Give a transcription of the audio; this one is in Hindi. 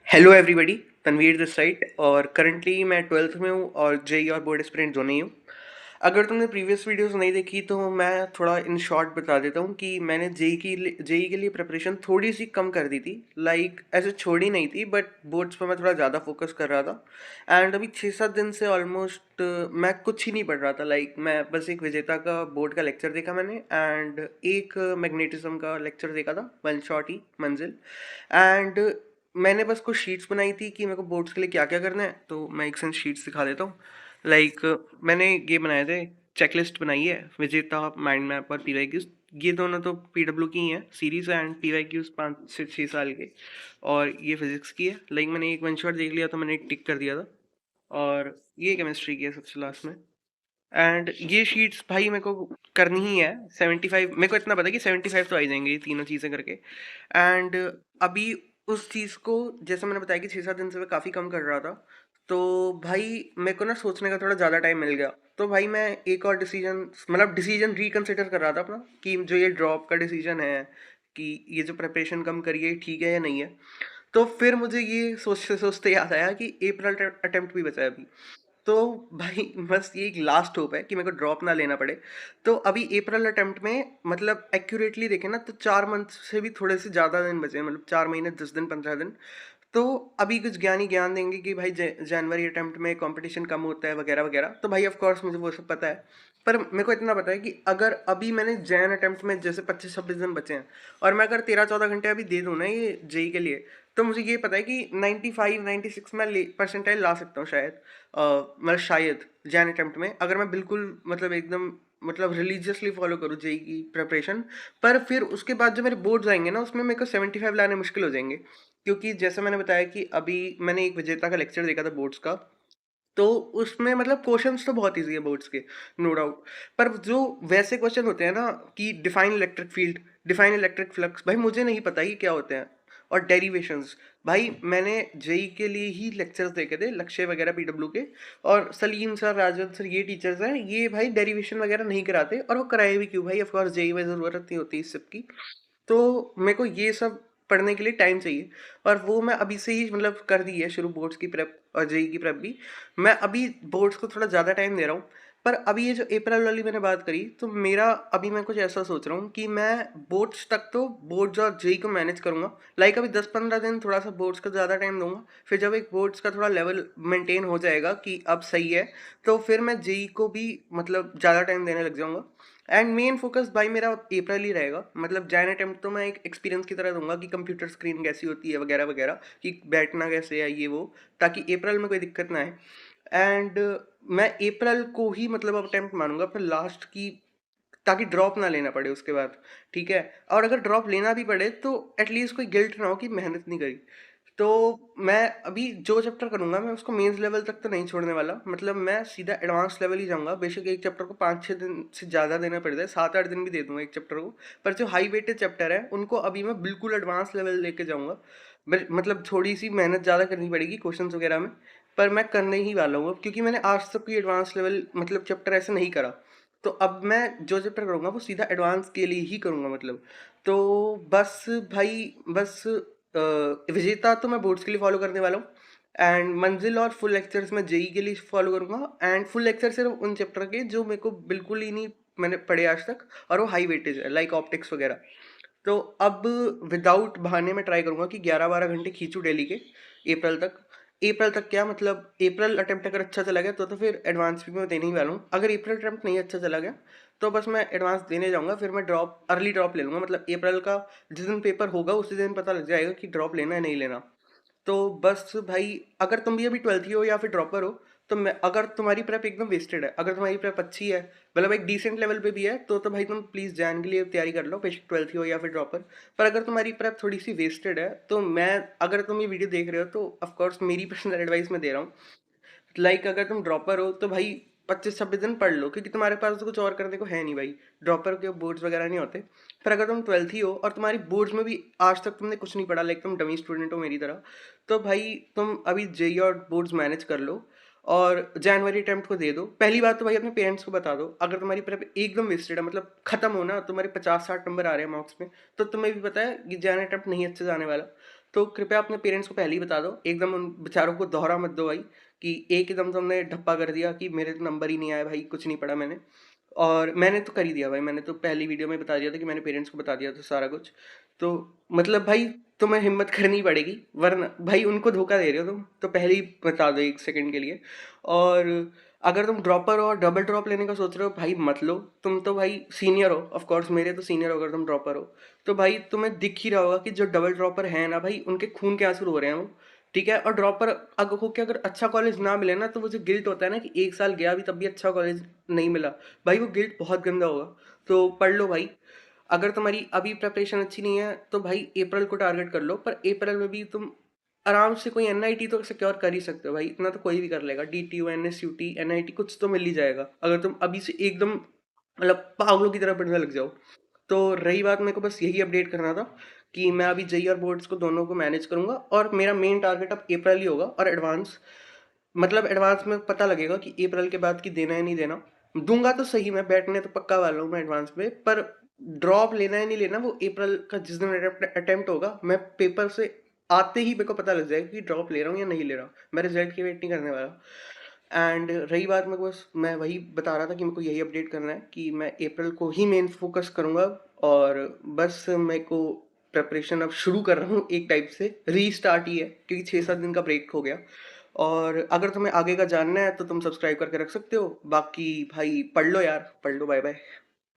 Hello everybody, Tanveer this side. और करंटली मैं ट्वेल्थ में हूँ और जेई और बोर्ड एस्पिरेंट दोनों ही हूँ। अगर तुमने प्रीवियस वीडियोस नहीं देखी तो मैं थोड़ा इन शॉर्ट बता देता हूँ कि मैंने जेई के लिए प्रिपरेशन थोड़ी सी कम कर दी थी। लाइक ऐसे छोड़ी नहीं थी, बट बोर्ड्स पर मैं थोड़ा ज़्यादा फोकस कर रहा था। एंड अभी 6-7 दिन से ऑलमोस्ट मैं कुछ ही नहीं पढ़ रहा था। लाइक मैं बस एक विजेता का बोर्ड का लेक्चर देखा मैंने, एंड एक मैग्नेटिज्म का लेक्चर देखा था, वन शॉट ही मंजिल। एंड मैंने बस कुछ शीट्स बनाई थी कि मेरे को बोर्ड्स के लिए क्या क्या करना है, तो मैं एक सेंस शीट्स दिखा देता हूँ। लाइक मैंने ये बनाए थे, चेकलिस्ट बनाई है, विजेता, माइंड मैप और पीवाईक्यूज। ये दोनों तो पीडब्ल्यू की ही हैं सीरीज, एंड पीवाईक्यूज 5 से 6 साल के। और ये फिजिक्स की है। लाइक मैंने एक वन शॉट देख लिया तो मैंने एक टिक कर दिया था। और ये केमिस्ट्री की है सबसे लास्ट में। एंड ये शीट्स भाई मेरे को करनी ही है। 75, मेरे को इतना पता है कि 75 तो आ ही जाएंगे ये तीनों चीज़ें करके। एंड अभी उस चीज़ को, जैसे मैंने बताया कि 6-7 दिन से मैं काफ़ी कम कर रहा था, तो भाई मेरे को ना सोचने का थोड़ा ज़्यादा टाइम मिल गया। तो भाई मैं एक और डिसीजन, मतलब डिसीजन रिकन्सिडर कर रहा था अपना, कि जो ये ड्रॉप का डिसीजन है, कि ये जो प्रिपरेशन कम करिए ठीक है या नहीं है। तो फिर मुझे ये सोचते सोचते याद आया कि अप्रैल अटेम्प्ट भी बचा है अभी। तो भाई बस ये एक लास्ट होप है कि मेरे को ड्रॉप ना लेना पड़े। तो अभी अप्रैल अटेम्प्ट में, मतलब एक्यूरेटली देखें ना, तो 4 मंथ से भी थोड़े से ज़्यादा दिन बचे हैं, मतलब 4 महीने 10 दिन 15 दिन। तो अभी कुछ ज्ञानी ज्ञान देंगे कि भाई जनवरी अटेम्प्ट में कंपटीशन कम होता है वगैरह वगैरह, तो भाई ऑफ कोर्स मुझे वो सब पता है। पर मेरे को इतना पता है कि अगर अभी मैंने जैन अटेम्प्ट में जैसे 25-26 दिन बचे हैं, और मैं अगर 13-14 घंटे अभी दे दूँ ना ये जेई के लिए, तो मुझे ये पता है कि 95-96 में परसेंटाइल ला सकता हूँ शायद। मतलब शायद जैन अटेम्प्ट में, अगर मैं बिल्कुल मतलब एकदम मतलब रिलीजियसली फॉलो करूँ जेई की प्रिपरेशन। पर फिर उसके बाद जो मेरे बोर्ड्स आएंगे ना, उसमें मेरे को 75 लाने मुश्किल हो जाएंगे। क्योंकि जैसे मैंने बताया कि अभी मैंने एक विजेता का लेक्चर देखा था बोर्ड्स का, तो उसमें मतलब क्वेश्चंस तो बहुत इजी है बोर्ड्स के, नो डाउट। पर जो वैसे क्वेश्चन होते हैं ना, कि define electric field, define electric flux, भाई मुझे नहीं पता ही क्या होते हैं। और डेरिवेशंस, भाई मैंने जेई के लिए ही लेक्चर्स देखे थे, लक्ष्य वगैरह पीडब्ल्यू के। और सलीम सर, राजन सर, ये टीचर्स हैं, ये भाई डेरिवेशन वगैरह नहीं कराते, और वो कराए भी क्यों भाई, ऑफकोर्स जेई में ज़रूरत नहीं होती इस सब की। तो मेरे को ये सब पढ़ने के लिए टाइम चाहिए। और वो मैं अभी से ही मतलब कर दी है शुरू, बोर्ड्स की प्रेप और जेई की प्रेप भी। मैं अभी बोर्ड्स को थोड़ा ज़्यादा टाइम दे रहा हूँ। पर अभी ये जो अप्रैल वाली मैंने बात करी, तो मेरा अभी मैं कुछ ऐसा सोच रहा हूँ कि मैं बोर्ड्स तक तो बोर्ड्स और जेई को मैनेज करूँगा। लाइक अभी 10-15 दिन थोड़ा सा बोर्ड्स का ज़्यादा टाइम दूंगा। फिर जब एक बोर्ड्स का थोड़ा लेवल मेंटेन हो जाएगा कि अब सही है, तो फिर मैं जेई को भी मतलब ज़्यादा टाइम देने लग जाऊँगा। एंड मेन फोकस भाई मेरा अप्रैल ही रहेगा। मतलब जैन अटेम्प्ट तो मैं एक एक्सपीरियंस की तरह दूंगा कि कंप्यूटर स्क्रीन कैसी होती है वगैरह वगैरह, कि बैठना कैसे है ये वो, ताकि अप्रैल में कोई दिक्कत ना आए। एंड मैं अप्रैल को ही मतलब अटेम्प्ट मानूंगा अपने लास्ट की, ताकि ड्रॉप ना लेना पड़े उसके बाद। ठीक है। और अगर ड्रॉप लेना भी पड़े तो एटलीस्ट कोई गिल्ट ना हो कि मेहनत नहीं करी। तो मैं अभी जो चैप्टर करूंगा, मैं उसको मेंस लेवल तक तो नहीं छोड़ने वाला। मतलब मैं सीधा एडवांस लेवल ही जाऊंगा। बेशक एक चैप्टर को 5-6 दिन से ज़्यादा देना पड़ जाए, 7-8 दिन भी दे दूंगा एक चैप्टर को। पर जो हाई वेटेड चैप्टर है उनको अभी मैं बिल्कुल एडवांस लेवल लेके जाऊंगा। मतलब थोड़ी सी मेहनत ज़्यादा करनी पड़ेगी क्वेश्चंस वगैरह में, पर मैं करने ही वाला हूँ। क्योंकि मैंने आज तक कोई एडवांस लेवल मतलब चैप्टर ऐसे नहीं करा। तो अब मैं जो चैप्टर करूँगा वो सीधा एडवांस के लिए ही करूँगा मतलब। तो बस भाई, बस विजेता तो मैं बोर्ड्स के लिए फॉलो करने वाला हूँ। एंड मंजिल और फुल लेक्चर्स मैं जेई के लिए फॉलो करूँगा। एंड फुल लेक्चर सिर्फ उन चैप्टर के जो मेरे को बिल्कुल ही नहीं मैंने पढ़े आज तक, और वो हाई वेटेज है, लाइक ऑप्टिक्स वगैरह। तो अब विदाउट बहाने में ट्राई करूँगा कि 11-12 घंटे खींचूँ डेली के अप्रैल तक। अप्रैल तक क्या मतलब, अप्रैल अटेम्प्ट अगर अच्छा चला गया तो फिर एडवांस भी मैं देने ही वाला हूँ। अगर अप्रैल अटेम्प्ट नहीं अच्छा चला गया तो बस मैं एडवांस देने जाऊँगा। फिर मैं ड्रॉप, अर्ली ड्रॉप ले लूँगा। मतलब अप्रैल का जिस दिन पेपर होगा उसी दिन पता लग जाएगा कि ड्रॉप लेना है नहीं लेना। तो बस भाई, अगर तुम भी अभी 12th हो या फिर ड्रॉपर हो, तो मैं, अगर तुम्हारी प्रेप एकदम वेस्टेड है, अगर तुम्हारी प्रेप अच्छी है, मतलब एक डिसेंट लेवल पे भी है, तो भाई तुम प्लीज़ जैन के लिए तैयारी कर लो, बेशक 12th हो या फिर ड्रॉपर। पर अगर तुम्हारी प्रेप थोड़ी सी वेस्टेड है, तो मैं, अगर तुम ये वीडियो देख रहे हो तो ऑफकोर्स मेरी पर्सनल एडवाइस मैं दे रहा हूँ। लाइक अगर तुम ड्रॉपर हो तो भाई 25-26 दिन पढ़ लो, क्योंकि तुम्हारे पास तो कुछ और करने को है नहीं भाई। ड्रॉपर के बोर्ड्स वगैरह नहीं होते। पर अगर तुम 12th ही हो और तुम्हारी बोर्ड्स में भी आज तक तुमने कुछ नहीं पढ़ा, लाइक तुम डमी स्टूडेंट हो मेरी तरह, तो भाई तुम अभी जेई और बोर्ड्स मैनेज कर लो। और जनवरी अटेम्प्ट को दे दो। पहली बात तो भाई अपने पेरेंट्स को बता दो, अगर तुम्हारी प्रेप एकदम वेस्टेड है, मतलब खत्म हो ना, तुम्हारे 50-60 नंबर आ रहे हैं मार्क्स में, तो तुम्हें भी पता है कि जैन अटेम्प्ट नहीं अच्छे जाने वाला। तो कृपया अपने पेरेंट्स को पहले ही बता दो, एकदम उन बेचारों को दोहरा मत दो भाई, कि एकदम तुमने ढप्पा कर दिया कि मेरे तो नंबर ही नहीं आया भाई, कुछ नहीं पढ़ा मैंने। और मैंने तो कर ही दिया भाई, मैंने तो पहली वीडियो में बता दिया था कि मैंने पेरेंट्स को बता दिया था सारा कुछ। तो मतलब भाई तुम्हें हिम्मत करनी पड़ेगी, वरना भाई उनको धोखा दे रहे हो तुम, तो पहले ही बता दो 1 सेकंड के लिए। और अगर तुम ड्रॉपर और डबल ड्रॉप लेने का सोच रहे हो भाई, मत लो। तुम तो भाई सीनियर हो, ऑफ कोर्स मेरे तो सीनियर हो अगर तुम ड्रॉपर हो। तो भाई तुम्हें दिख ही रहा होगा कि जो डबल ड्रॉपर है ना भाई, उनके खून के आंसू हो रहे हैं वो। ठीक है, और ड्रॉपर अगर होके अगर अच्छा कॉलेज ना मिले ना, तो वो जो गिल्ट होता है ना कि 1 साल गया भी तब भी अच्छा कॉलेज नहीं मिला, भाई वो गिल्ट बहुत गंदा होगा। तो पढ़ लो भाई। अगर तुम्हारी अभी प्रिपरेशन अच्छी नहीं है तो भाई अप्रैल को टारगेट कर लो, पर अप्रैल में भी तुम आराम से कोई एनआईटी तो सिक्योर कर ही सकते हो भाई, इतना तो कोई भी कर लेगा। डीटीयू, एनएसयूटी, एनआईटी कुछ तो मिल ही जाएगा अगर तुम अभी से एकदम मतलब पागलों की तरह पढ़ने लग जाओ। तो रही बात, मेरे को बस यही अपडेट करना था कि मैं अभी जेईई और बोर्ड्स को दोनों को मैनेज करूंगा, और मेरा मेन टारगेट अब अप्रैल ही होगा। और एडवांस मतलब एडवांस में पता लगेगा कि अप्रैल के बाद की देना है नहीं देना। दूंगा तो सही, मैं बैठने तो पक्का वाला हूँ मैं एडवांस में, पर ड्रॉप लेना है नहीं लेना वो अप्रैल का जिस दिन अटेम्प्ट होगा, मैं पेपर से आते ही मेरे को पता लग जाएगा कि ड्रॉप ले रहा हूँ या नहीं ले रहा हूँ। मैं रिजल्ट की वेट नहीं करने वाला। एंड रही बात, मेरे को बस मैं वही बता रहा था कि मेरे को यही अपडेट करना है कि मैं अप्रैल को ही मेन फोकस करूँगा। और बस मेरे को प्रिपरेशन अब शुरू कर रहा हूँ, एक टाइप से रीस्टार्ट ही है क्योंकि 6-7 दिन का ब्रेक हो गया। और अगर तुम्हें आगे का जानना है तो तुम सब्सक्राइब करके रख सकते हो, बाकी भाई पढ़ लो यार, पढ़ लो, बाय बाय।